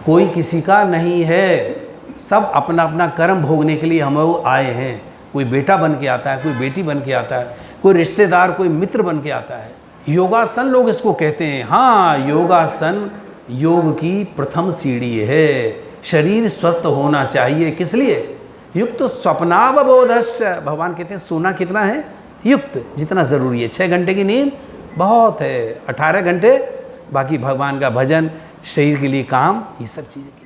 कोई किसी का नहीं है, सब अपना अपना कर्म भोगने के लिए हम लोग आए हैं। कोई बेटा बन के आता है, कोई बेटी बन के आता है, कोई रिश्तेदार, कोई मित्र बन के आता है। योगासन लोग इसको कहते हैं। हाँ, योगासन योग की प्रथम सीढ़ी है। शरीर स्वस्थ होना चाहिए, किस लिए? युक्त स्वप्नावबोधस्य। भगवान कहते हैं सोना कितना है? युक्त, जितना ज़रूरी है। 6 घंटे की नींद बहुत है, 18 घंटे बाकी भगवान का भजन, शरीर के लिए काम, ये सब चीज़ें।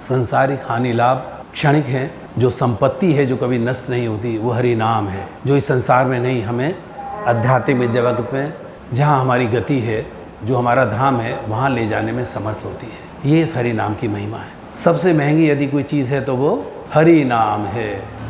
संसारिक हानि लाभ क्षणिक हैं। जो संपत्ति है जो कभी नष्ट नहीं होती, वो हरि नाम है, जो इस संसार में नहीं, हमें आध्यात्मिक जगत में जहाँ हमारी गति है, जो हमारा धाम है, वहाँ ले जाने में समर्थ होती है। ये इस हरि नाम की महिमा है। सबसे महंगी यदि कोई चीज़ है तो वो हरि नाम है।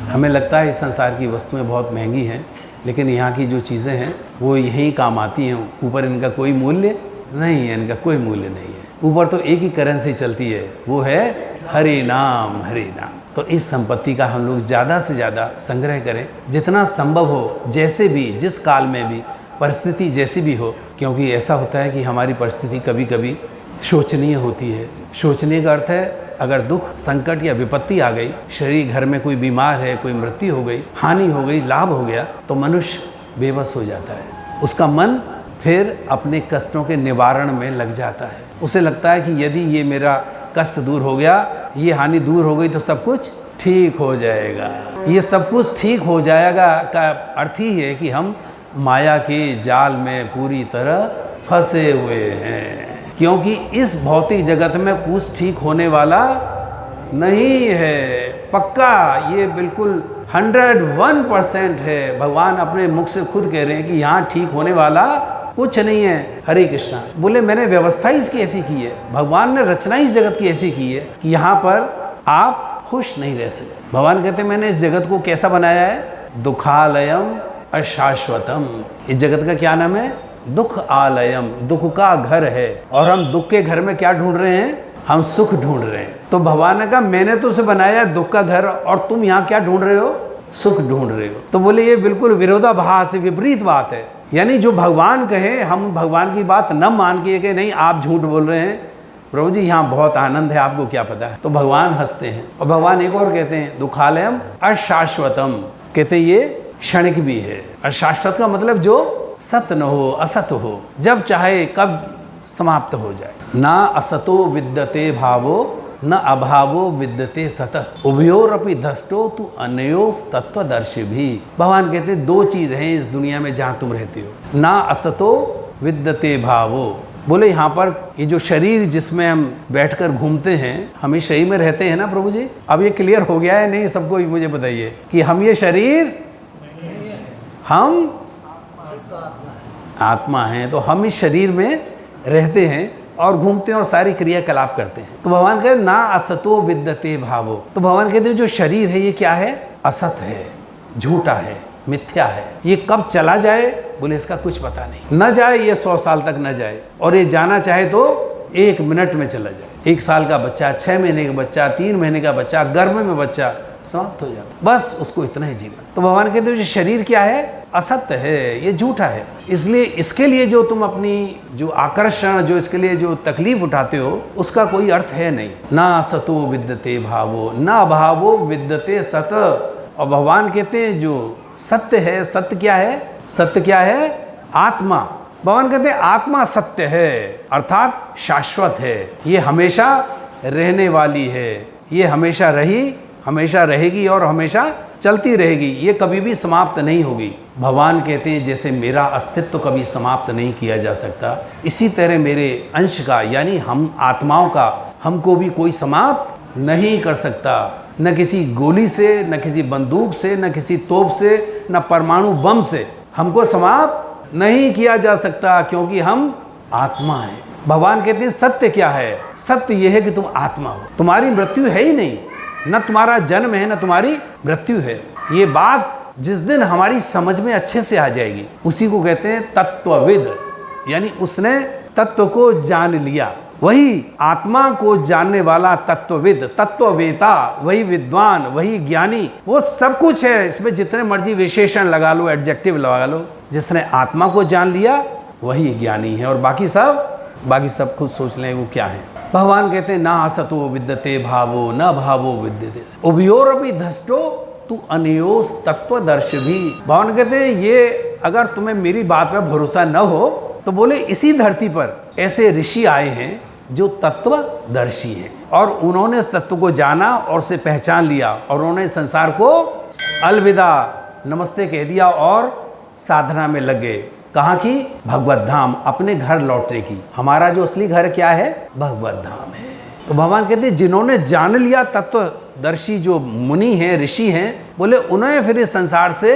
हमें लगता है इस संसार की वस्तुएं बहुत महंगी हैं, लेकिन यहाँ की जो चीज़ें हैं वो यहीं काम आती हैं। ऊपर इनका कोई मूल्य नहीं है, इनका कोई मूल्य नहीं है। ऊपर तो एक ही करेंसी चलती है, वो है हरि नाम, हरि नाम। तो इस संपत्ति का हम लोग ज़्यादा से ज़्यादा संग्रह करें, जितना संभव हो, जैसे भी, जिस काल में भी, परिस्थिति जैसी भी हो। क्योंकि ऐसा होता है कि हमारी परिस्थिति कभी कभी शोचनीय होती है। शोचनीय का अर्थ है अगर दुख, संकट या विपत्ति आ गई, शरीर, घर में कोई बीमार है, कोई मृत्यु हो गई, हानि हो गई, लाभ हो गया, तो मनुष्य बेबस हो जाता है। उसका मन फिर अपने कष्टों के निवारण में लग जाता है। उसे लगता है कि यदि ये मेरा कष्ट दूर हो गया, ये हानि दूर हो गई, तो सब कुछ ठीक हो जाएगा। ये सब कुछ ठीक हो जाएगा का अर्थ ही है कि हम माया के जाल में पूरी तरह फंसे हुए हैं। क्योंकि इस भौतिक जगत में कुछ ठीक होने वाला नहीं है। पक्का, ये बिल्कुल 101% है। भगवान अपने मुख से खुद कह रहे हैं कि यहाँ ठीक होने वाला कुछ नहीं है। हरे कृष्णा। बोले मैंने व्यवस्था ही इसकी ऐसी की है, भगवान ने रचना इस जगत की ऐसी की है कि यहाँ पर आप खुश नहीं रह सकते। भगवान कहते हैं मैंने इस जगत को कैसा बनाया है? दुखालयम अशाश्वतम। इस जगत का क्या नाम है? दुख आलयम, दुख का घर है। और हम दुख के घर में क्या ढूंढ रहे हैं? हम सुख ढूंढ रहे हैं। तो भगवान ने कहा मैंने तो उसे बनाया दुख का घर, और तुम यहाँ क्या ढूंढ रहे हो? सुख ढूंढ रहे हो। तो बोले ये बिल्कुल विरोधाभास, विपरीत बात है। यानी जो भगवान कहे, हम भगवान की बात न मान के कि नहीं आप झूठ बोल रहे हैं, प्रभु जी यहाँ बहुत आनंद है, आपको क्या पता है। तो भगवान हंसते हैं। और भगवान एक और कहते हैं दुखालयम अशाश्वतम। कहते ये क्षणिक भी है। अशाश्वत का मतलब जो सत्य न हो, असत हो, जब चाहे कब समाप्त हो जाए। ना असतो विद्यते भावो न अभावो विद्यते सतः उभयोरपि धष्टो तु अनयोस तत्वदर्शी भी। भगवान कहते दो चीज़ हैं इस दुनिया में जहाँ तुम रहते हो। ना असतो विद्यते भावो। बोले यहाँ पर ये जो शरीर जिसमें हम बैठकर घूमते हैं, हम इस शरीर में रहते हैं ना प्रभु जी। अब ये क्लियर हो गया है नहीं? सबको मुझे बताइए कि हम ये शरीर, हम आत्मा हैं। तो हम इस शरीर में रहते हैं और घूमते हैं और सारी क्रियाकलाप करते हैं। तो भगवान कहते ना असतो विद्यते भावो। तो भगवान कहते हैं जो शरीर है ये क्या है? असत है, झूठा है, मिथ्या है। ये कब चला जाए? बोले इसका कुछ पता नहीं। न जाए ये 100 साल तक न जाए, और ये जाना चाहे तो 1 मिनट में चला जाए। 1 साल का बच्चा, 6 महीने का बच्चा, 3 महीने का बच्चा, गर्भ में बच्चा, समाप्त हो जाता, बस उसको इतना ही जीवन। तो भगवान कहते हैं जो शरीर क्या है? असत्य है, ये झूठा है। इसलिए इसके लिए जो तुम अपनी जो आकर्षण, जो इसके लिए जो तकलीफ उठाते हो, उसका कोई अर्थ है नहीं। ना सतो विद्यते भावो न अभावो विद्यते सत। और भगवान कहते हैं जो सत्य है, सत्य क्या है? सत्य क्या है? आत्मा। भगवान कहते हैं आत्मा सत्य है, अर्थात शाश्वत है। ये हमेशा रहने वाली है, ये हमेशा रही, हमेशा रहेगी और हमेशा चलती रहेगी। ये कभी भी समाप्त नहीं होगी। भगवान कहते हैं जैसे मेरा अस्तित्व कभी समाप्त नहीं किया जा सकता, इसी तरह मेरे अंश का यानी हम आत्माओं का हमको भी कोई समाप्त नहीं कर सकता। न किसी गोली से, न किसी बंदूक से, न किसी तोप से, न परमाणु बम से हमको समाप्त नहीं किया जा सकता, क्योंकि हम आत्मा हैं। भगवान कहते हैं सत्य क्या है? सत्य यह है कि तुम आत्मा हो, तुम्हारी मृत्यु है ही नहीं। न तुम्हारा जन्म है, न तुम्हारी मृत्यु है। ये बात जिस दिन हमारी समझ में अच्छे से आ जाएगी, उसी को कहते हैं तत्वविद, यानी उसने तत्व को जान लिया। वही आत्मा को जानने वाला तत्वविद, तत्ववेता, वही विद्वान, वही ज्ञानी, वो सब कुछ है। इसमें जितने मर्जी विशेषण लगा लो, एडजेक्टिव लगा लो, जिसने आत्मा को जान लिया वही ज्ञानी है। और बाकी सब खुद सोच लें वो क्या है। भगवान कहते हैं ना असतो विद्यते भावो न भावो विद्यते उभयोरपि धष्टो तू अनयोस तत्वदर्श भी। भगवान कहते हैं ये अगर तुम्हें मेरी बात पर भरोसा न हो तो बोले इसी धरती पर ऐसे ऋषि आए हैं जो तत्वदर्शी हैं और उन्होंने इस तत्व को जाना और उसे पहचान लिया और उन्होंने संसार को अलविदा नमस्ते कह दिया और साधना में लग गए। कहाँ की? भगवत धाम, अपने घर लौटने की। हमारा जो असली घर क्या है? भगवत धाम है। तो भगवान कहते हैं जिन्होंने जान लिया, तत्वदर्शी जो मुनि हैं, ऋषि हैं, बोले उन्हें फिर इस संसार से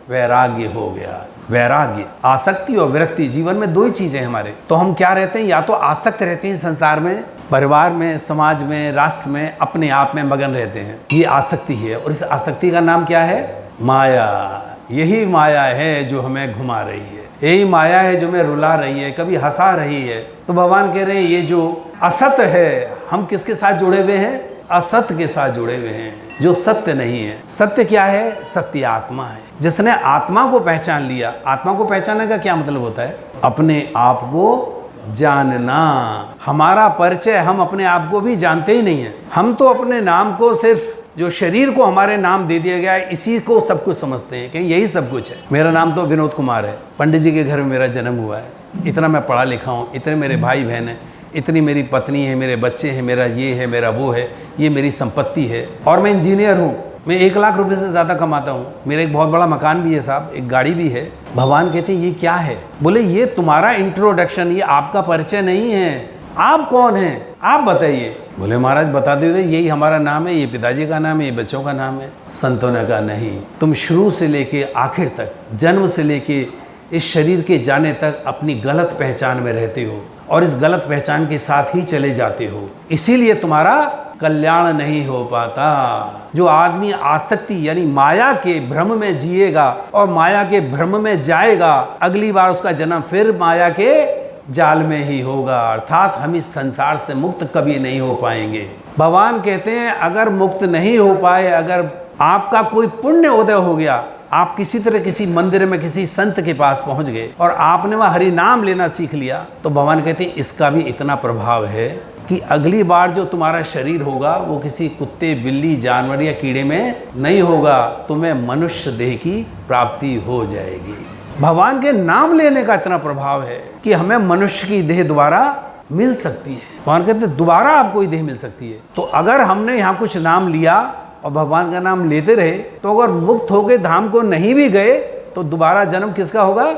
वैराग्य हो गया। वैराग्य, आसक्ति और विरक्ति, जीवन में दो ही चीजें हमारे। तो हम क्या रहते हैं? या तो आसक्त रहते हैं संसार में, परिवार में, समाज में, राष्ट्र में, अपने आप में मगन रहते हैं, ये आसक्ति है। और इस आसक्ति का नाम क्या है? माया। यही माया है जो हमें घुमा रही है, यही माया है जो हमें रुला रही है, कभी हंसा रही है। तो भगवान कह रहे हैं ये जो असत है, हम किसके साथ जुड़े हुए हैं? असत के साथ जुड़े हुए हैं, जो सत्य नहीं है। सत्य क्या है? सत्य आत्मा है। जिसने आत्मा को पहचान लिया, आत्मा को पहचानने का क्या मतलब होता है? अपने आप को जानना। हमारा परिचय हम अपने आप को भी जानते ही नहीं है। हम तो अपने नाम को सिर्फ जो शरीर को हमारे नाम दे दिया गया है इसी को सब कुछ समझते हैं कि यही सब कुछ है। मेरा नाम तो विनोद कुमार है, पंडित जी के घर में मेरा जन्म हुआ है, इतना मैं पढ़ा लिखा हूँ, इतने मेरे भाई बहन हैं, इतनी मेरी पत्नी है, मेरे बच्चे हैं, मेरा ये है, मेरा वो है, ये मेरी संपत्ति है। और मैं इंजीनियर हूँ, मैं 1 लाख रुपए से ज़्यादा कमाता हूँ, मेरा एक बहुत बड़ा मकान भी है साहब, एक गाड़ी भी है। भगवान कहते हैं ये क्या है? बोले ये तुम्हारा इंट्रोडक्शन, ये आपका परिचय नहीं है। आप कौन हैं? आप बताइए। बोले महाराज बता दो, यही हमारा नाम है, ये पिताजी का नाम है, ये बच्चों का नाम है। संतों ने कहा नहीं, तुम शुरू से लेके आखिर तक, जन्म से लेके इस शरीर के जाने तक अपनी गलत पहचान में रहते हो और इस गलत पहचान के साथ ही चले जाते हो, इसीलिए तुम्हारा कल्याण नहीं हो पाता। जो आदमी आसक्ति यानी माया के भ्रम में जिएगा और माया के भ्रम में जाएगा, अगली बार उसका जन्म फिर माया के जाल में ही होगा, अर्थात हम इस संसार से मुक्त कभी नहीं हो पाएंगे। भगवान कहते हैं अगर मुक्त नहीं हो पाए, अगर आपका कोई पुण्य उदय हो गया, आप किसी तरह किसी मंदिर में किसी संत के पास पहुंच गए और आपने वह हरि नाम लेना सीख लिया, तो भगवान कहते हैं इसका भी इतना प्रभाव है कि अगली बार जो तुम्हारा शरीर होगा वो किसी कुत्ते, बिल्ली, जानवर या कीड़े में नहीं होगा, तुम्हें मनुष्य देह की प्राप्ति हो जाएगी। भगवान के नाम लेने का इतना प्रभाव है कि हमें मनुष्य की देह दोबारा मिल सकती है। भगवान कहते हैं दोबारा आपको ये देह मिल सकती है। तो अगर हमने यहाँ कुछ नाम लिया और भगवान का नाम लेते रहे, तो अगर मुक्त होकर धाम को नहीं भी गए तो दोबारा जन्म किसका होगा?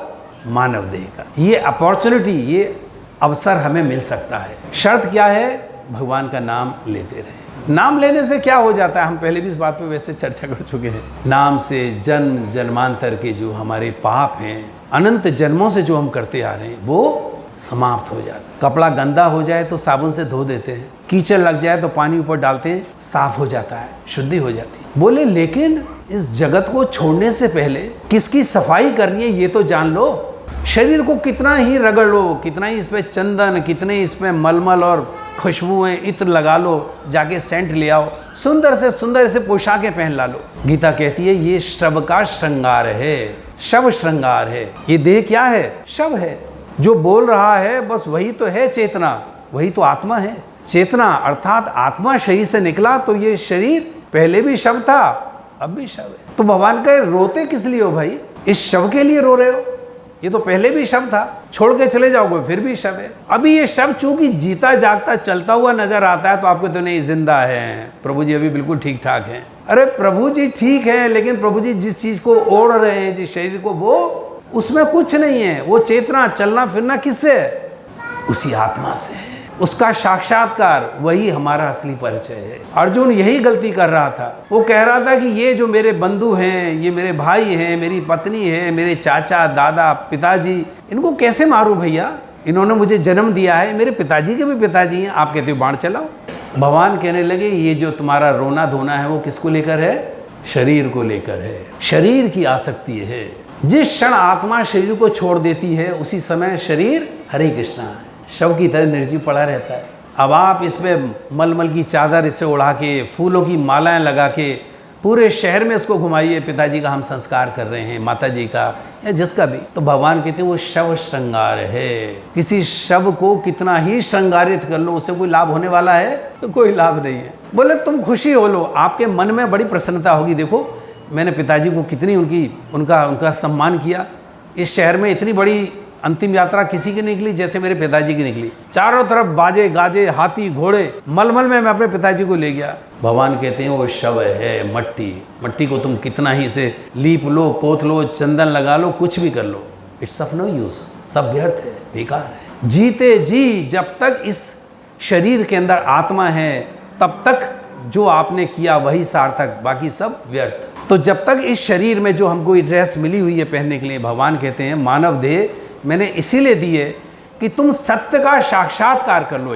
मानव देह का। ये अपॉर्चुनिटी, ये अवसर हमें मिल सकता है। शर्त क्या है? भगवान का नाम लेते रहे। नाम लेने से क्या हो जाता है? हम पहले भी इस बात पे वैसे चर्चा कर चुके हैं। नाम से जन्म जन्मांतर के जो हमारे पाप हैं, अनंत जन्मों से जो हम करते आ रहे हैं, वो समाप्त हो जाता है। कपड़ा गंदा हो जाए तो साबुन से धो देते हैं, कीचड़ लग जाए तो पानी ऊपर डालते हैं, साफ हो जाता है, शुद्धि हो जाती है। बोले लेकिन इस जगत को छोड़ने से पहले किसकी सफाई करनी है ये तो जान लो। शरीर को कितना ही रगड़ लो, कितना ही इसमें चंदन, कितने इसमें मलमल और खुशबुएं, इत्र लगा लो, जाके सेंट ले आओ, सुंदर से पोशाकें पहन ला लो। गीता कहती है ये शव का श्रृंगार है, शव श्रृंगार है। ये देह क्या है? शव है। जो बोल रहा है बस वही तो है चेतना, वही तो आत्मा है। चेतना अर्थात आत्मा शरीर से निकला तो ये शरीर पहले भी शव था, अब भी शव है। तो भगवान कहे रोते किस लिए हो भाई? इस शव के लिए रो रहे हो? ये तो पहले भी शव था, छोड़ के चले जाओगे फिर भी शव है। अभी ये शव चूंकि जीता जागता चलता हुआ नजर आता है तो आपको तो नहीं जिंदा है, प्रभु जी अभी बिल्कुल ठीक ठाक हैं। अरे प्रभु जी ठीक है, लेकिन प्रभु जी जिस चीज को ओढ़ रहे हैं, जिस शरीर को, वो उसमें कुछ नहीं है। वो चेतना, चलना फिरना किससे? उसी आत्मा से है। उसका साक्षात्कार वही हमारा असली परिचय है। अर्जुन यही गलती कर रहा था। वो कह रहा था कि ये जो मेरे बंधु हैं, ये मेरे भाई हैं, मेरी पत्नी है, मेरे चाचा, दादा, पिताजी, इनको कैसे मारूं भैया? इन्होंने मुझे जन्म दिया है, मेरे पिताजी के भी पिताजी हैं, आप कहते हो बाण चलाओ। भगवान कहने लगे ये जो तुम्हारा रोना धोना है वो किसको लेकर है? शरीर को लेकर है, शरीर की आसक्ति है। जिस क्षण आत्मा शरीर को छोड़ देती है उसी समय शरीर हरे कृष्णा शव की तरह निर्जीव पड़ा रहता है। अब आप इसमें मलमल की चादर इसे उड़ा के, फूलों की मालाएं लगा के पूरे शहर में इसको घुमाइए, पिताजी का हम संस्कार कर रहे हैं, माता जी का या जिसका भी, तो भगवान कहते हैं वो शव श्रृंगार है। किसी शव को कितना ही श्रृंगारित कर लो उससे कोई लाभ होने वाला है? तो कोई लाभ नहीं है। बोले तुम खुशी हो लो, आपके मन में बड़ी प्रसन्नता होगी। देखो मैंने पिताजी को कितनी उनका सम्मान किया। इस शहर में इतनी बड़ी अंतिम यात्रा किसी की निकली जैसे मेरे पिताजी की निकली। चारों तरफ बाजे गाजे, हाथी घोड़े, मलमल में मैं अपने पिताजी को ले गया। भगवान कहते हैं वो शव है, मट्टी को तुम कितना ही इसे लीप लो, पोत लो, चंदन लगा लो, कुछ भी कर लो, इट्स ऑफ नो यूज, सब व्यर्थ है, बेकार है। जीते जी जब तक इस शरीर के अंदर आत्मा है तब तक जो आपने किया वही सार्थक, बाकी सब व्यर्थ। तो जब तक इस शरीर में जो हमको ये ड्रेस मिली हुई है पहनने के लिए, भगवान कहते हैं मानव देह मैंने इसीलिए दी है कि तुम सत्य का साक्षात्कार कर लो।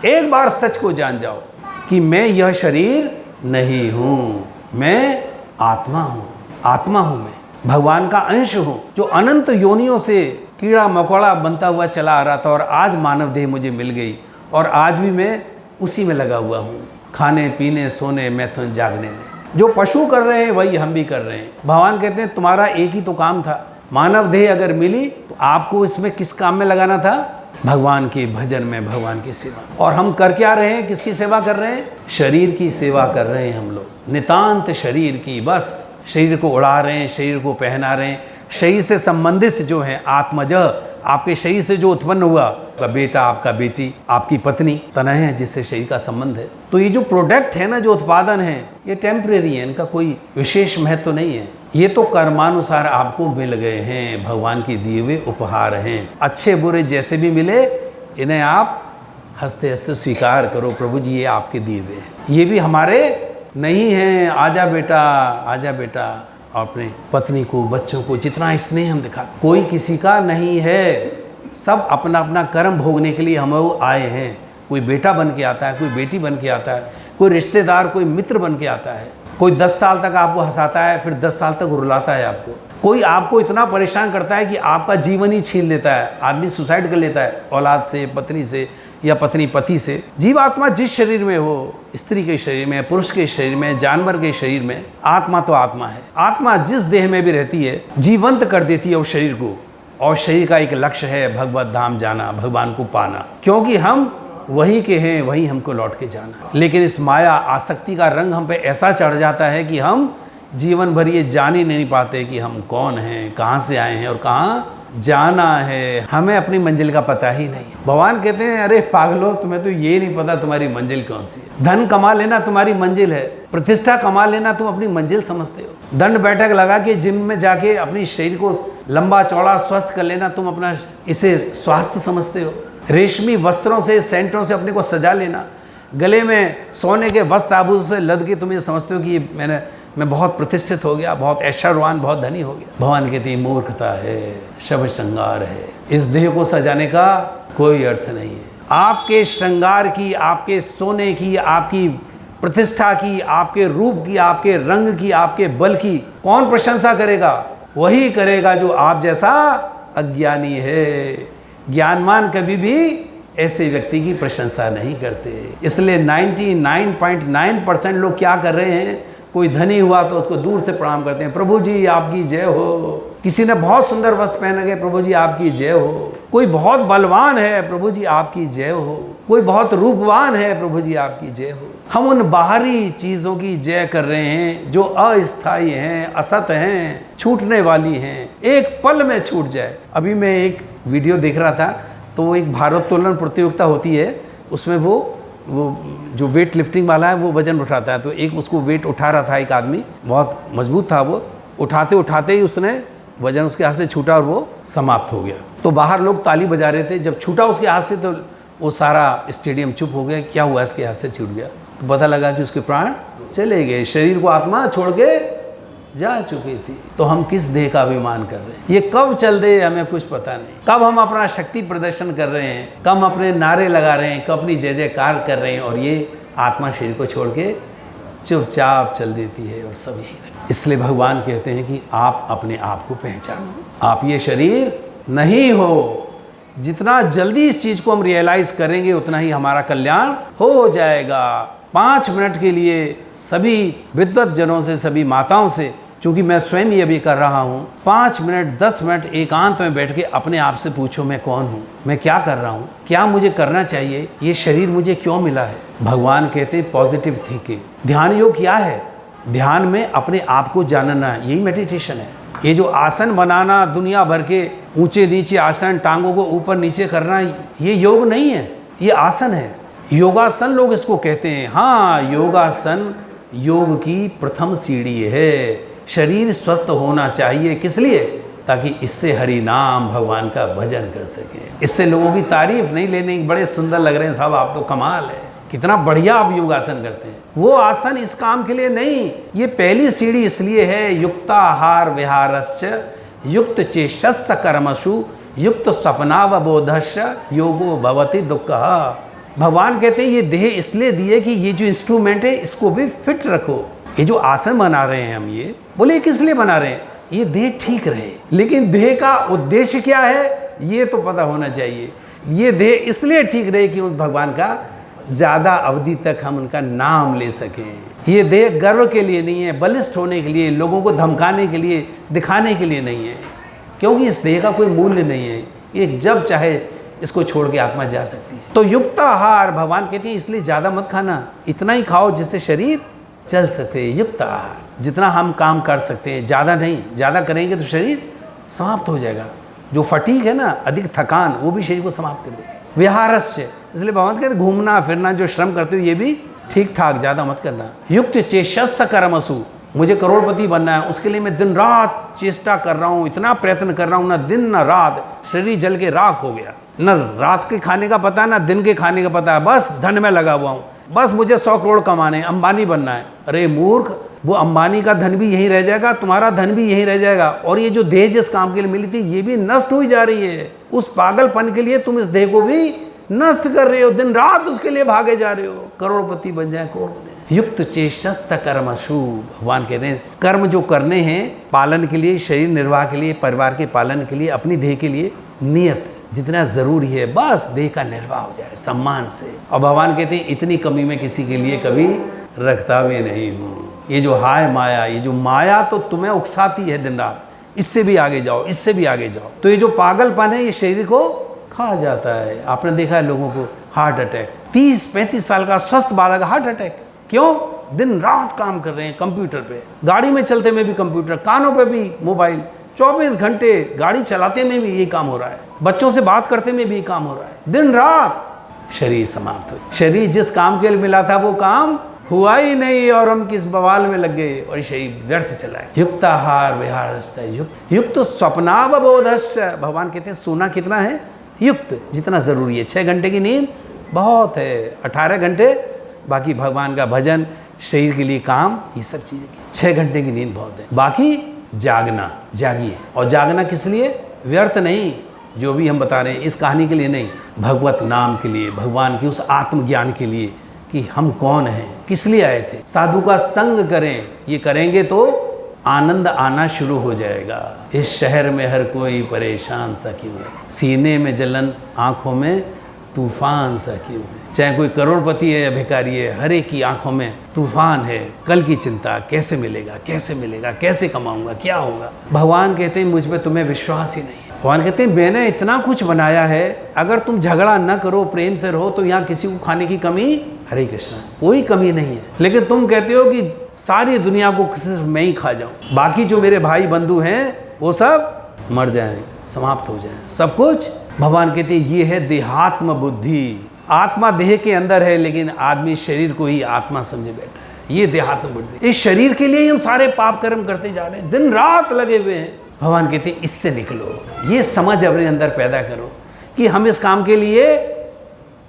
एक बार सच को जान जाओ कि मैं यह शरीर नहीं हूँ, मैं आत्मा हूँ। आत्मा हूँ मैं, भगवान का अंश हूँ जो अनंत योनियों से कीड़ा मकोड़ा बनता हुआ चला आ रहा था और आज मानव देह मुझे मिल गई और आज भी मैं उसी में लगा हुआ हूँ, खाने पीने सोने मैथुन जागने में। जो पशु कर रहे हैं वही हम भी कर रहे हैं। भगवान कहते हैं तुम्हारा एक ही तो काम था, मानव देह अगर मिली तो आपको इसमें किस काम में लगाना था? भगवान के भजन में, भगवान की सेवा। और हम कर क्या रहे हैं? किसकी सेवा कर रहे हैं? शरीर की सेवा कर रहे हैं हम लोग, नितांत शरीर की। बस शरीर को उड़ा रहे हैं, शरीर को पहना रहे हैं। शरीर से संबंधित जो है आत्मज, आपके शरीर से जो उत्पन्न हुआ, आपका बेटा, आपका बेटी, आपकी पत्नी, तनय है जिससे शरीर का संबंध है। तो ये जो प्रोडक्ट है ना, जो उत्पादन है, ये टेम्परेरी है, इनका कोई विशेष महत्व नहीं है। ये तो कर्मानुसार आपको मिल गए हैं, भगवान की दिए हुए उपहार हैं। अच्छे बुरे जैसे भी मिले इन्हें आप हंसते हंसते स्वीकार करो, प्रभु जी ये आपके दिए हुए हैं, ये भी हमारे नहीं हैं। आजा बेटा, आजा बेटा। अपने पत्नी को, बच्चों को जितना स्नेह हम दिखाते, कोई किसी का नहीं है, सब अपना अपना कर्म भोगने के लिए हम आए हैं। कोई बेटा बन के आता है, कोई बेटी बन के आता है, कोई रिश्तेदार, कोई मित्र बन के आता है। कोई 10 साल तक आपको हंसाता है, फिर 10 साल तक रुलाता है आपको। कोई आपको इतना परेशान करता है कि आपका जीवन ही छीन लेता है। आदमी सुसाइड कर लेता है औलाद से, पत्नी से, या पत्नी पति से। जीवात्मा जिस शरीर में हो, स्त्री के शरीर में, पुरुष के शरीर में, जानवर के शरीर में, आत्मा तो आत्मा है। आत्मा जिस देह में भी रहती है जीवंत कर देती है उस शरीर को। और शरीर का एक लक्ष्य है भगवत धाम जाना, भगवान को पाना, क्योंकि हम वही के हैं, वही हमको लौट के जाना। लेकिन इस माया आसक्ति का रंग हम पे ऐसा चढ़ जाता है कि हम जीवन भर ये जान ही नहीं पाते कि हम कौन हैं, कहाँ से आए हैं और कहाँ जाना है। हमें अपनी मंजिल का पता ही नहीं। भगवान कहते हैं अरे पागलो, तुम्हें तो ये नहीं पता तुम्हारी मंजिल कौन सी है। धन कमा लेना तुम्हारी मंजिल है, प्रतिष्ठा कमा लेना तुम अपनी मंजिल समझते हो। दंड बैठक लगा के जिम में जाके अपनी शरीर को लंबा चौड़ा स्वस्थ कर लेना तुम अपना इसे स्वास्थ्य समझते हो। रेशमी वस्त्रों से, सेंटों से अपने को सजा लेना, गले में सोने के वस्त्र आभूषण से लद के तुम ये समझते हो कि मैं बहुत प्रतिष्ठित हो गया, बहुत ऐश्वर्यवान, बहुत धनी हो गया। भगवान कहते हैं मूर्खता है, शव श्रृंगार है। इस देह को सजाने का कोई अर्थ नहीं है। आपके श्रृंगार की, आपके सोने की, आपकी प्रतिष्ठा की, आपके रूप की, आपके रंग की, आपके बल की कौन प्रशंसा करेगा? वही करेगा जो आप जैसा अज्ञानी है। ज्ञानवान कभी भी ऐसे व्यक्ति की प्रशंसा नहीं करते। इसलिए 99.9% लोग क्या कर रहे हैं, कोई धनी हुआ तो उसको दूर से प्रणाम करते हैं, प्रभु जी आपकी जय हो। किसी ने बहुत सुंदर वस्त्र पहन के, प्रभु जी आपकी जय हो। कोई बहुत बलवान है, प्रभु जी आपकी जय हो। कोई बहुत रूपवान है, प्रभु जी आपकी जय हो। हम उन बाहरी चीज़ों की जय कर रहे हैं जो अस्थायी हैं, असत हैं, छूटने वाली हैं, एक पल में छूट जाए। अभी मैं एक वीडियो देख रहा था, तो वो एक भारोत्तोलन प्रतियोगिता होती है, उसमें वो जो वेट लिफ्टिंग वाला है वो वजन उठाता है। तो एक उसको वेट उठा रहा था, एक आदमी बहुत मजबूत था, वो उठाते उठाते ही उसने वजन उसके हाथ से छूटा और वो समाप्त हो गया। तो बाहर लोग ताली बजा रहे थे। जब छूटा उसके हाथ से तो वो सारा स्टेडियम चुप हो गया, क्या हुआ इसके हाथ से छूट गया। तो पता लगा कि उसके प्राण चले गए, शरीर को आत्मा छोड़ के जा चुकी थी। तो हम किस देह का अभिमान कर रहे हैं? ये कब चल दे हमें कुछ पता नहीं। कब हम अपना शक्ति प्रदर्शन कर रहे हैं, कब अपने नारे लगा रहे हैं, कब अपनी जय जयकार कर रहे हैं, और ये आत्मा शरीर को छोड़ के चुपचाप चल देती है और सब यही इसलिए भगवान कहते हैं कि आप अपने आप को पहचानो, आप ये शरीर नहीं हो। जितना जल्दी इस चीज़ को हम रियलाइज करेंगे उतना ही हमारा कल्याण हो जाएगा। 5 मिनट के लिए सभी विद्वत जनों से, सभी माताओं से, क्योंकि मैं स्वयं ये भी कर रहा हूँ, 5 मिनट 10 मिनट एकांत में बैठ के अपने आप से पूछो, मैं कौन हूँ, मैं क्या कर रहा हूँ, क्या मुझे करना चाहिए, ये शरीर मुझे क्यों मिला है। भगवान कहते हैं पॉजिटिव थिंकिंग। ध्यान योग क्या है? ध्यान में अपने आप को जानना, यही मेडिटेशन है। ये जो आसन बनाना, दुनिया भर के ऊंचे नीचे आसन, टांगों को ऊपर नीचे करना, ये योग नहीं है, ये आसन है। योगासन लोग इसको कहते हैं। हाँ, योगासन योग की प्रथम सीढ़ी है। शरीर स्वस्थ होना चाहिए, किस लिए? ताकि इससे हरि नाम भगवान का भजन कर सके। इससे लोगों की तारीफ नहीं लेने, बड़े सुंदर लग रहे हैं साहब, आप तो कमाल है, कितना बढ़िया आप योगासन करते हैं। वो आसन इस काम के लिए नहीं, ये पहली सीढ़ी इसलिए है, युक्ताहार विहारश्च युक्त चेष्टस्य कर्मसु युक्त स्वप्नावबोधस्य योगो भवति दुःखः। भगवान कहते हैं ये देह इसलिए दिए कि ये जो इंस्ट्रूमेंट है इसको भी फिट रखो। ये जो आसन बना रहे हैं हम, ये बोले किस लिए बना रहे हैं? ये देह ठीक रहे। लेकिन देह का उद्देश्य क्या है ये तो पता होना चाहिए। ये देह इसलिए ठीक रहे कि उस भगवान का ज़्यादा अवधि तक हम उनका नाम ले सकें। ये देह गर्व के लिए नहीं है, बलिष्ठ होने के लिए, लोगों को धमकाने के लिए, दिखाने के लिए नहीं है, क्योंकि इस देह का कोई मूल्य नहीं है। ये जब चाहे इसको छोड़ के आत्मा जा सकती है। तो युक्त आहार भगवान कहते हैं इसलिए ज़्यादा मत खाना, इतना ही खाओ जिससे शरीर चल सकते। युक्त आहार, जितना हम काम कर सकते हैं, ज़्यादा नहीं। ज़्यादा करेंगे तो शरीर समाप्त हो जाएगा। जो फटीग है ना, अधिक थकान, वो भी शरीर को समाप्त कर देगी। विहारस्य, इसलिए भगवान कहते घूमना फिरना जो श्रम करते हो ये भी ठीक ठाक, ज़्यादा मत करना। युक्त चेष्टस्य कर्मसु, मुझे करोड़पति बनना है, उसके लिए मैं दिन रात चेष्टा कर रहा हूँ, इतना प्रयत्न कर रहा हूँ, ना दिन ना रात, शरीर जल के राख हो गया। न रात के खाने का पता है, ना दिन के खाने का पता है, बस धन में लगा हुआ हूँ, बस मुझे 100 करोड़ कमाने, अंबानी बनना है। अरे मूर्ख, वो अंबानी का धन भी यहीं रह जाएगा, तुम्हारा धन भी यहीं रह जाएगा, और ये जो देह जिस काम के लिए मिली थी ये भी नष्ट हुई जा रही है। उस पागलपन के लिए तुम इस देह को भी नष्ट कर रहे हो, दिन रात उसके लिए भागे जा रहे हो। करोड़पति बन जाए, करोड़पति। युक्त चेष्टस्य कर्मसु, भगवान कह रहे हैं कर्म जो करने हैं पालन के लिए, शरीर निर्वाह के लिए, परिवार के पालन के लिए, अपनी देह के लिए, नियत जितना ज़रूरी है बस देह का निर्वाह हो जाए सम्मान से। और भगवान कहते हैं इतनी कमी में किसी के लिए कभी रखता भी नहीं हूँ। ये जो हाय माया, ये जो माया तो तुम्हें उकसाती है दिन रात, इससे भी आगे जाओ, इससे भी आगे जाओ। तो ये जो पागलपन है ये शरीर को खा जाता है। आपने देखा है लोगों को हार्ट अटैक, 30-35 साल का स्वस्थ बालक हार्ट अटैक, क्यों? दिन रात काम कर रहे हैं कंप्यूटर पे, गाड़ी में चलते में भी कंप्यूटर, कानों पे भी मोबाइल, 24 घंटे गाड़ी चलाते में भी यही काम हो रहा है, बच्चों से बात करते में भी यही काम हो रहा है, दिन रात। शरीर समाप्त हो, शरीर जिस काम के लिए मिला था वो काम हुआ ही नहीं, और हम किस बवाल में लग गए और शरीर व्यर्थ चला है। युक्त आहार विहारस्य युक्त स्वप्नावबोधस्य, भगवान कहते हैं सोना कितना है? युक्त, जितना ज़रूरी है। 6 घंटे की नींद बहुत है, 18 घंटे बाकी भगवान का भजन, शरीर के लिए काम, ये सब चीज़ें। 6 घंटे की नींद बहुत है, बाकी जागना, जागिए। और जागना किस लिए? व्यर्थ नहीं, जो भी हम बता रहे हैं इस कहानी के लिए नहीं, भगवत नाम के लिए, भगवान की उस आत्मज्ञान के लिए कि हम कौन हैं, किस लिए आए थे। साधु का संग करें, ये करेंगे तो आनंद आना शुरू हो जाएगा। इस शहर में हर कोई परेशान सा क्यों है, सीने में जलन, आंखों में तूफान सा क्यों है। चाहे कोई करोड़पति है या भिखारी है, हर एक की आंखों में तूफान है, कल की चिंता, कैसे मिलेगा, कैसे मिलेगा, कैसे कमाऊंगा, क्या होगा। भगवान कहते हैं मुझ पे तुम्हें विश्वास ही नहीं है। भगवान कहते हैं मैंने इतना कुछ बनाया है, अगर तुम झगड़ा न करो, प्रेम से रहो, तो यहाँ किसी को खाने की कमी, हरे कृष्ण, कोई कमी नहीं है। लेकिन तुम कहते हो कि सारी दुनिया को सिर्फ मैं ही खा जाऊं, बाकी जो मेरे भाई बंधु हैं वो सब मर जाएं, समाप्त हो जाएं, सब कुछ। भगवान कहते हैं ये है देहात्म बुद्धि। आत्मा देह के अंदर है, लेकिन आदमी शरीर को ही आत्मा समझे बैठा है, ये देहात्म बुद्धि। इस शरीर के लिए ही हम सारे पाप कर्म करते जा रहे हैं, दिन रात लगे हुए हैं। भगवान कहते हैं इससे निकलो, ये समझ अपने अंदर पैदा करो कि हम इस काम के लिए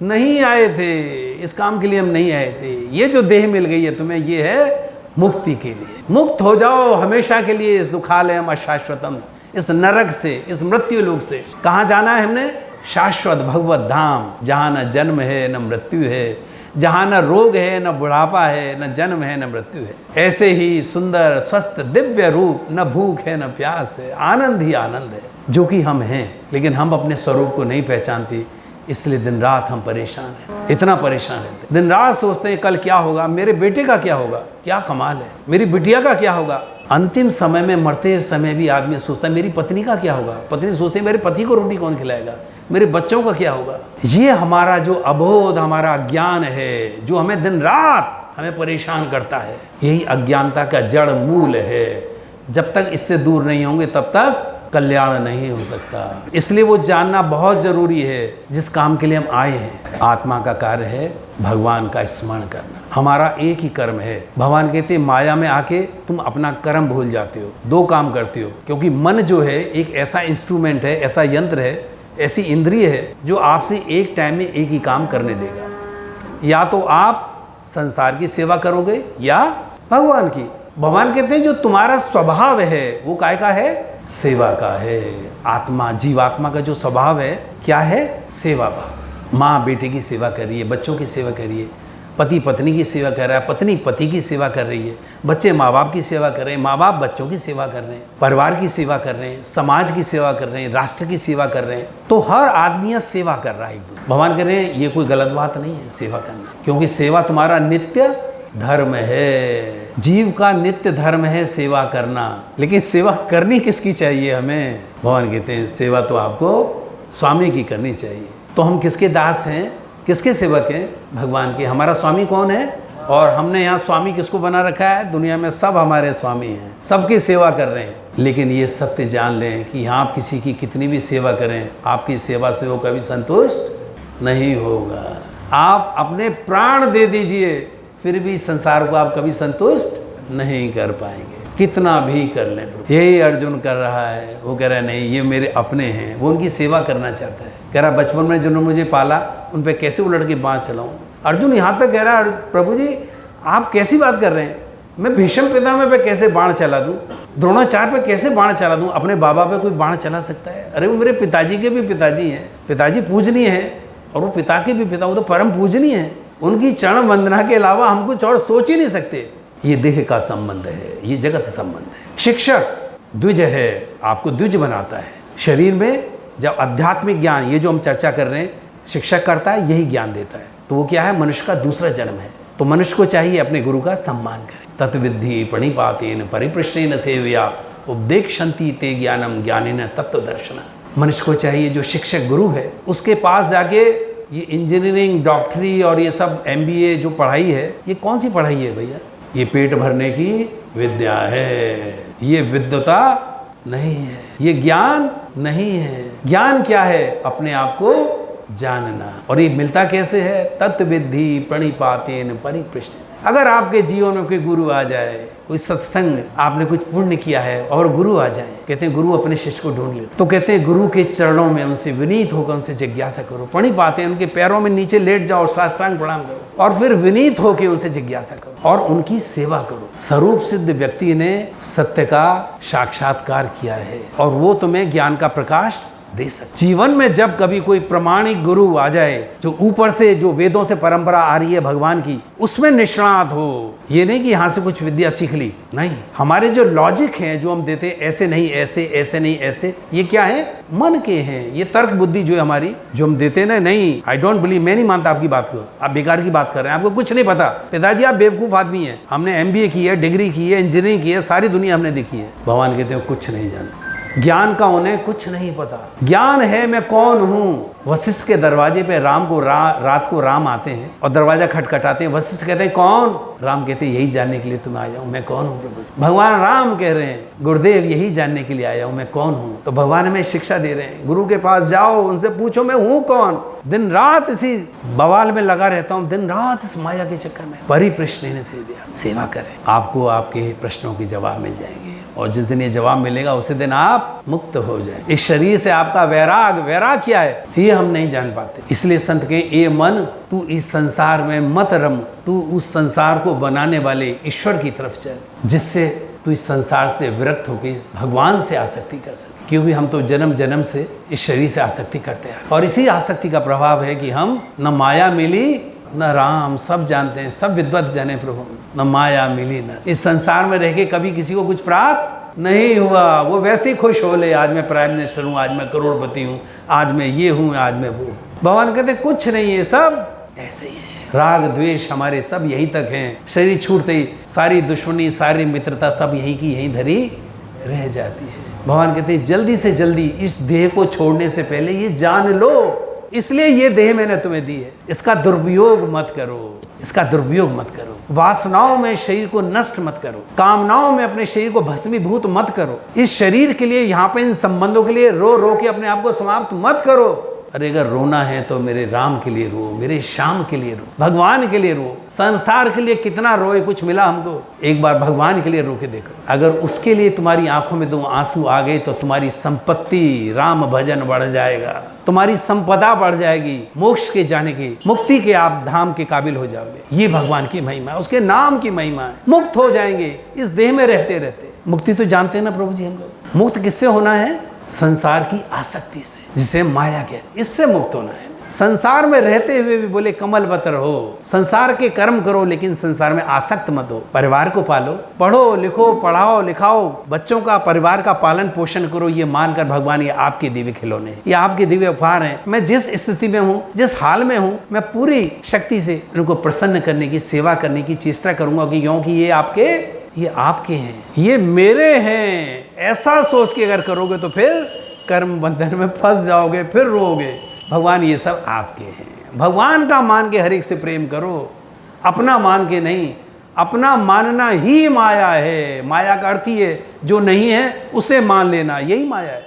नहीं आए थे, इस काम के लिए हम नहीं आए थे। ये जो देह मिल गई है तुम्हें, ये है मुक्ति के लिए। मुक्त हो जाओ हमेशा के लिए इस दुखालयम अशाश्वतम, इस नरक से, इस मृत्यु लोक से। कहाँ जाना है हमने? शाश्वत भगवत धाम, जहाँ न जन्म है, न मृत्यु है, जहाँ न रोग है, न बुढ़ापा है, न जन्म है, न मृत्यु है। ऐसे ही सुंदर स्वस्थ दिव्य रूप, न भूख है न प्यास है, आनंद ही आनंद है, जो कि हम हैं। लेकिन हम अपने स्वरूप को नहीं पहचानते, इसलिए दिन रात हम परेशान हैं, इतना परेशान रहते हैं। दिन रात सोचते हैं कल क्या होगा, मेरे बेटे का क्या होगा, क्या कमाल है, मेरी बिटिया का क्या होगा। अंतिम समय में, मरते समय भी आदमी सोचता है मेरी पत्नी का क्या होगा, पत्नी सोचती है मेरे पति को रोटी कौन खिलाएगा, मेरे बच्चों का क्या होगा। ये हमारा जो अबोध, हमारा अज्ञान है, जो हमें दिन रात हमें परेशान करता है, यही अज्ञानता का जड़ मूल है। जब तक इससे दूर नहीं होंगे तब तक कल्याण नहीं हो सकता। इसलिए वो जानना बहुत जरूरी है जिस काम के लिए हम आए हैं। आत्मा का कार्य है भगवान का स्मरण करना, हमारा एक ही कर्म है। भगवान कहते हैं माया में आके तुम अपना कर्म भूल जाते हो, दो काम करते हो, क्योंकि मन जो है एक ऐसा इंस्ट्रूमेंट है, ऐसा यंत्र है, ऐसी इंद्रिय है जो आपसे एक टाइम में एक ही काम करने देगा। या तो आप संसार की सेवा करोगे या भगवान की। भगवान कहते हैं जो तुम्हारा स्वभाव है वो काय का है, सेवा का है। आत्मा, जीवात्मा का जो स्वभाव है क्या है, सेवा का। माँ बेटे की सेवा कर रही है, बच्चों की सेवा कर रही है, पति पत्नी की सेवा कर रहा है, पत्नी पति की सेवा कर रही है, बच्चे माँ बाप की सेवा कर रहे हैं, माँ बाप बच्चों की सेवा कर रहे हैं, परिवार की सेवा कर रहे हैं, समाज की सेवा कर रहे हैं, राष्ट्र की सेवा कर रहे हैं। तो हर आदमी सेवा कर रहा है। भगवान कह रहे हैं ये कोई गलत बात नहीं है सेवा करना, क्योंकि सेवा तुम्हारा नित्य धर्म है। जीव का नित्य धर्म है सेवा करना। लेकिन सेवा करनी किसकी चाहिए हमें? भगवान कहते हैं सेवा तो आपको स्वामी की करनी चाहिए। तो हम किसके दास हैं, किसके सेवक हैं? भगवान के। हमारा स्वामी कौन है? और हमने यहाँ स्वामी किसको बना रखा है? दुनिया में सब हमारे स्वामी हैं, सबकी सेवा कर रहे हैं। लेकिन ये सत्य जान लें कि यहाँ आप किसी की कितनी भी सेवा करें, आपकी सेवा से वो कभी संतुष्ट नहीं होगा। आप अपने प्राण दे दीजिए, फिर भी संसार को आप कभी संतुष्ट नहीं कर पाएंगे, कितना भी कर लें। यही अर्जुन कर रहा है। वो कह रहा है नहीं ये मेरे अपने हैं, वो उनकी सेवा करना चाहता है। कह रहा बचपन में जिन्होंने मुझे पाला उन पे कैसे उलट के बाँह चलाऊँ। अर्जुन यहाँ तक कह रहा है प्रभु जी आप कैसी बात कर रहे हैं, मैं भीष्म पितामह पे कैसे बाण चला दूँ, द्रोणाचार्य पे कैसे बाण चला दूँ, अपने बाबा पे कोई बाण चला सकता है? अरे वो मेरे पिताजी के भी पिताजी हैं, पिताजी पूजनीय हैं, और वो पिता के भी पिता, वो तो परम पूजनीय हैं। उनकी चरण वंदना के अलावा हम कुछ और सोच ही नहीं सकते। ये देह का संबंध है, ये जगत संबंध है। शिक्षक द्विज है, आपको द्विज बनाता है। शरीर में जब आध्यात्मिक ज्ञान, ये जो हम चर्चा कर रहे हैं, शिक्षक करता है, यही ज्ञान देता है। तो वो क्या है? मनुष्य का दूसरा जन्म है। तो मनुष्य को चाहिए अपने गुरु का सम्मान करें। तत्विद्धि प्रणिपातेन परिपृष्टेन सेवया उपदेक्षन्ति ते ज्ञानम ज्ञानेन तत्वदर्शन। मनुष्य को चाहिए जो शिक्षक गुरु है उसके पास जाके ये इंजीनियरिंग, डॉक्टरी और ये सब MBA जो पढ़ाई है, ये कौन सी पढ़ाई है भैया? ये पेट भरने की विद्या है, ये विद्वता नहीं है, ये ज्ञान नहीं है। ज्ञान क्या है? अपने आप को जानना। और ये मिलता कैसे है? तत्विद्धि प्रणिपातेन परिपृष्टेन। अगर आपके जीवन में कोई गुरु आ जाए, कोई सत्संग, आपने कुछ पुण्य किया है और गुरु आ जाए, कहते हैं गुरु अपने शिष्य को ढूंढ लेते, तो कहते हैं गुरु के चरणों में उनसे विनीत होकर उनसे जिज्ञासा करो। प्रणिपातेन, उनके पैरों में नीचे लेट जाओ, साष्टांग प्रणाम करो और फिर विनीत होकर उनसे जिज्ञासा करो और उनकी सेवा करो। स्वरूप सिद्ध व्यक्ति ने सत्य का साक्षात्कार किया है और वो तुम्हें ज्ञान का प्रकाश दे सकते। जीवन में जब कभी कोई प्रमाणिक गुरु आ जाए, जो ऊपर से, जो वेदों से परंपरा आ रही है भगवान की, उसमें निष्णात हो। ये नहीं कि यहाँ से कुछ विद्या सीख ली, नहीं। हमारे जो लॉजिक हैं जो हम देते, ऐसे नहीं ऐसे, ऐसे नहीं ऐसे, ये क्या है? मन के हैं। ये तर्क बुद्धि जो है हमारी, जो हम देते ना, नहीं आई डोंट बिलीव, मैं नहीं मानता आपकी बात को, आप बेकार की बात कर रहे हैं, आपको कुछ नहीं पता। पिताजी आप बेवकूफ़ आदमी हैं, हमने MBA की है, डिग्री की है, इंजीनियरिंग की है, सारी दुनिया हमने देखी है। भगवान कहते हैं कुछ नहीं जानते, ज्ञान का उन्हें कुछ नहीं पता। ज्ञान है मैं कौन हूँ। वशिष्ठ के दरवाजे पे राम को रात को राम आते हैं और दरवाजा खटखटाते हैं। वशिष्ठ कहते हैं कौन? राम कहते हैं यही जानने के लिए तुम आया हूँ, मैं कौन हूँ प्रभु। भगवान राम कह रहे हैं गुरुदेव यही जानने के लिए आया हूँ, मैं कौन हूँ। तो भगवान हमें शिक्षा दे रहे हैं, गुरु के पास जाओ, उनसे पूछो मैं हूँ कौन। दिन रात इसी बवाल में लगा रहता हूँ, दिन रात इस माया के चक्कर में। परिप्रश्न सेवा करें, आपको आपके प्रश्नों के जवाब मिल जाएंगे और जिस दिन ये जवाब मिलेगा उसी दिन आप मुक्त हो जाए। इस शरीर से आपका वैराग क्या है ये हम नहीं जान पाते। इसलिए संत के ए मन तू इस संसार में मत रम, तू उस संसार को बनाने वाले ईश्वर की तरफ चल, जिससे तू इस संसार से विरक्त होकर भगवान से आसक्ति कर सके। क्योंकि हम तो जन्म जन्म से इस शरीर से आसक्ति करते हैं और इसी आसक्ति का प्रभाव है कि हम न माया मिली न राम, सब जानते हैं, सब विद्वत जाने प्रभु, न माया मिली न। इस संसार में रह के कभी किसी को कुछ प्राप्त नहीं हुआ। वो वैसे ही खुश हो ले, आज मैं प्राइम मिनिस्टर हूँ, आज मैं करोड़पति हूँ, आज मैं ये हूँ, आज मैं वो। भगवान कहते कुछ नहीं है, सब ऐसे ही है। राग द्वेष हमारे सब यहीं तक हैं। शरीर छूटते ही सारी दुश्मनी, सारी मित्रता सब यहीं की यहीं धरी रह जाती है। भगवान कहते हैं जल्दी से जल्दी इस देह को छोड़ने से पहले ये जान लो, इसलिए ये देह मैंने तुम्हें दी है, इसका दुरुपयोग मत करो, इसका दुरुपयोग मत करो। वासनाओं में शरीर को नष्ट मत करो, कामनाओं में अपने शरीर को भस्मीभूत मत करो। इस शरीर के लिए, यहाँ पे इन संबंधों के लिए रो रो के अपने आप को समाप्त मत करो। अरे अगर रोना है तो मेरे राम के लिए रो, मेरे श्याम के लिए रो, भगवान के लिए रो। संसार के लिए कितना रोए, कुछ मिला हमको? एक बार भगवान के लिए रो के देखो। अगर उसके लिए तुम्हारी आंखों में 2 आंसू आ गए तो तुम्हारी संपत्ति, राम भजन बढ़ जाएगा, तुम्हारी संपदा बढ़ जाएगी, मोक्ष के जाने की, मुक्ति के आप धाम के काबिल हो जाओगे। ये भगवान की महिमा है, उसके नाम की महिमा है। मुक्त हो जाएंगे इस देह में रहते रहते। मुक्ति तो जानते हैं ना प्रभु जी हम लोग। मुक्त किससे होना है? संसार की आसक्ति से, जिसे माया कहते, इससे मुक्त होना है। संसार में रहते हुए भी बोले कमलवत रहो, संसार के कर्म करो लेकिन संसार में आसक्त मत हो। परिवार को पालो, पढ़ो लिखो, पढ़ाओ लिखाओ, बच्चों का, परिवार का पालन पोषण करो, ये मानकर भगवान ये आपके दिव्य खिलौने हैं, ये आपके दिव्य उपहार हैं। मैं जिस स्थिति में हूँ, जिस हाल में हूँ, मैं पूरी शक्ति से उनको प्रसन्न करने की, सेवा करने की चेष्टा करूंगा, क्योंकि ये आपके हैं, ये मेरे हैं। ऐसा सोच के अगर करोगे तो फिर कर्म बंधन में फंस जाओगे, फिर रोओगे। भगवान ये सब आपके हैं। भगवान का मान के हर एक से प्रेम करो, अपना मान के नहीं। अपना मानना ही माया है। माया का अर्थ ही है जो नहीं है उसे मान लेना, यही माया है।